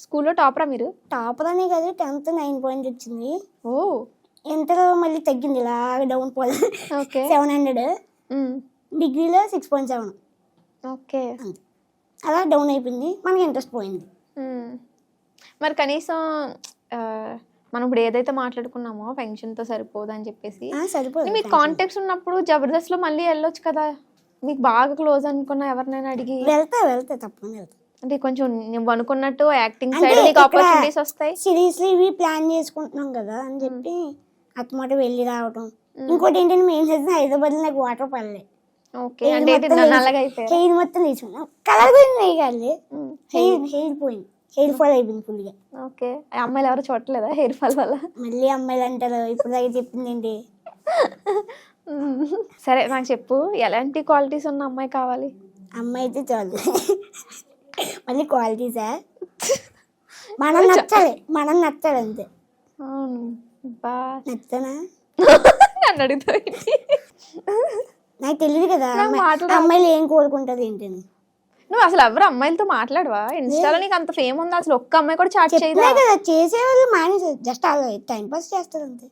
స్కూల్లో టాపరా మీరు? టాపర్ అనే కాదు, 10th 9 పాయింట్ వచ్చింది. ఓ ఇంటర్లో మళ్ళీ తగ్గింది, ఇలా డౌన్ పోలే. ఓకే 700. డిగ్రీలో 6.7. ఓకే అంతే, అలా డౌన్ అయిపోయింది, మనకి ఇంట్రెస్ట్ పోయింది. మరి కనీసం మనం ఇప్పుడు ఏదైతే మాట్లాడుకున్నామో పెన్షన్తో సరిపోదు అని చెప్పేసి, సరిపోదు. మీకు కాంటాక్ట్స్ ఉన్నప్పుడు జబర్దస్త్లో మళ్ళీ వెళ్ళొచ్చు కదా, మీకు బాగా క్లోజ్ అనుకున్నా ఎవరినైనా అడిగి. వెళ్తా తప్పకుండా వెళ్తా. అంటే కొంచెం నువ్వు అనుకున్నట్టు యాక్టింగ్ సైడ్ నీకు ఆపర్చునిటీస్ వస్తాయి. సిరీస్లో ఇవి ప్లాన్ చేసుకుంటున్నాం కదా అని చెప్పి అత్తమాట వెళ్ళి రావడం. ఇంకోటి ఏంటంటే మేము చేసిన హైదరాబాద్లో నాకు వాటర్ పడలే. ఓకే, అంటే నల్లగా అయిపోయాయి. హెయిర్ మొత్తం తీసుకున్నాం, కలర్ పోయింది, హెయిర్ పోయింది, హెయిర్ ఫాల్ అయిపోయింది ఫుల్గా. ఓకే, అమ్మాయిలు ఎవరు చూడలేదా హెయిర్ ఫాల్ వల్ల? మళ్ళీ అమ్మాయిలు అంటారు, ఇప్పుడు దాకా చెప్పింది. సరే నాకు చెప్పు, ఎలాంటి క్వాలిటీస్ ఉన్న అమ్మాయి కావాలి? అమ్మాయి అయితే చాలు. మళ్ళీ క్వాలిటీసా? మనం నచ్చాలి అంతే. బా నచ్చనా నన్ను అడుగుతావు? నాకు తెలియదు కదా అమ్మాయిలు ఏం కోరుకుంటారు ఏంటని. నువ్వు అసలు ఎవరు అమ్మాయిలతో మాట్లాడవా? ఇన్స్టాలో నీకు అంత ఫేమ్ ఉంది, అసలు ఒక్క అమ్మాయి కూడా చాట్ చేయదు కదా. చేసేవాళ్ళు మానేసి జస్ట్ టైం పాస్ చేస్తారు అంతే.